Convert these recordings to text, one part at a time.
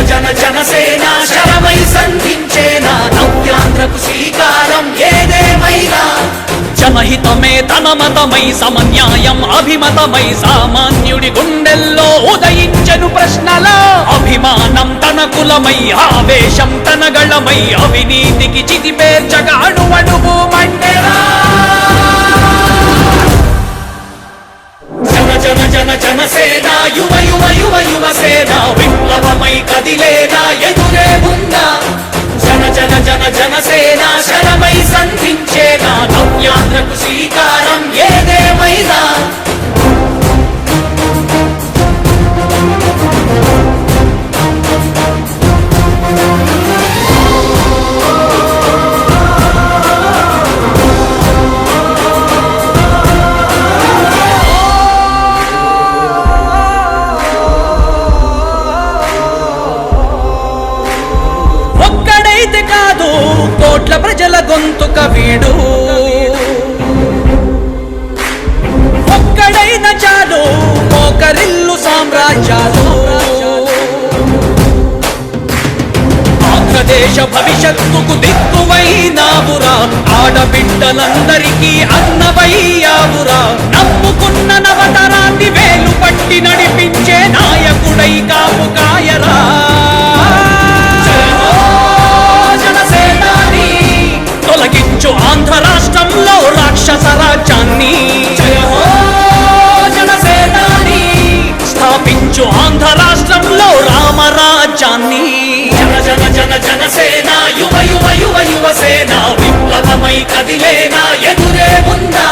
జన జనసేన శరమై సంధించేనా నవ్యాంధ్రకు శ్రీకారం ఏదేమైనా జనహితమే తన మతమై సమన్యాయం అభిమతమై సామాన్యుడి గుండెల్లో ఉదయించెను ప్రశ్నల అభిమానం తన కులమై ఆవేశం తన గళమై అవినీతికి చితిపేర్చగా అణువణువు మండెరా జన జన జన జనసేన యువ యువ యువ యువసేన విప్లవమై కదిలేనా ఎదురే ఉందా జన జన జన జనసేన శరమై సంధించేనా నవ్యాంధ్రకు శ్రీకారం ఏదేమైనా కోట్ల ప్రజల గొంతుక వీడు ఒక్కడైన చాలు మోకరిల్లు సామ్రాజ్యాలు ఆంధ్రదేశ భవిష్యత్తుకు దిక్కువైనావురా ఆడబిడ్డలందరికీ అన్నవయ్యావురా నమ్ముకున్న నవతరాన్ని వేలు పట్టి నడిపించే నాయకుడై కాపు కాయరా తొలగించు ఆంధ్ర రాష్ట్రంలో రాక్షస రాజ్యాన్ని స్థాపించు ఆంధ్ర రాష్ట్రంలో రామరాజ్యాన్ని జన జన జన జనసేన యువ యువ యువ యువసేన విప్లవమై కదిలేనా ఎదురే ఉందా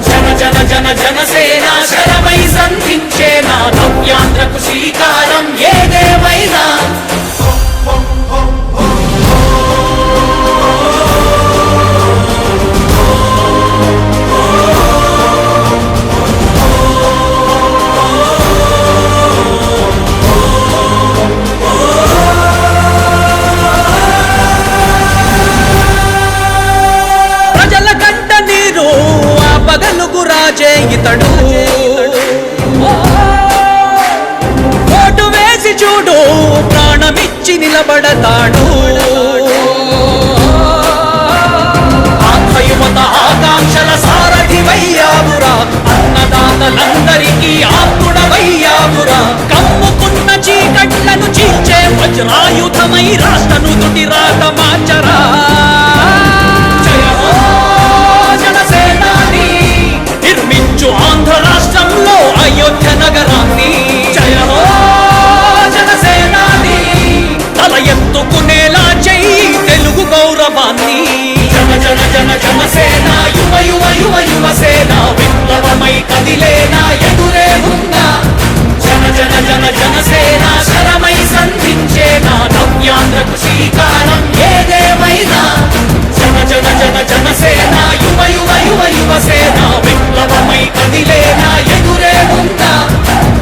జన జన జన జనసేన శరమై సంధించేనా నవ్యాంధ్రకు శ్రీకారం ఏదేమైనా ఇతడు ఓటు వేసి చూడు ప్రాణమిచ్చి నిలబడతాడు ఆత్మయువత ఆకాంక్షల సారథివయ్యావురా అన్నదాతలందరికీ ఆత్ముడవయ్యావురా కమ్ముకున్న చీకట్లను చీల్చే వజ్రాయుధమై రాష్ట్ర నుదుటి రాత మార్చరా ఆంధ్ర రాష్ట్రంలో అయోధ్య నగరాన్ని జయ హో జనసేనాని తల ఎత్తుకునేలా చెయ్యి తెలుగు గౌరవాన్ని జన జన జన జనసేన యువ యువ యువ యువసేన విప్లవమై కదిలేనా ఎదురే ఉందా జన జన జన జనసేన శరమై సంధించేనా నవ్యాంధ్రకు శ్రీకారం ఏదేమైనా జన జన జన జనసేన యువ యువ యువ యువసేన విప్లవమై కదిలేనా ఎదురే ఉందా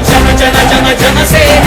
జన జన జన జనసేన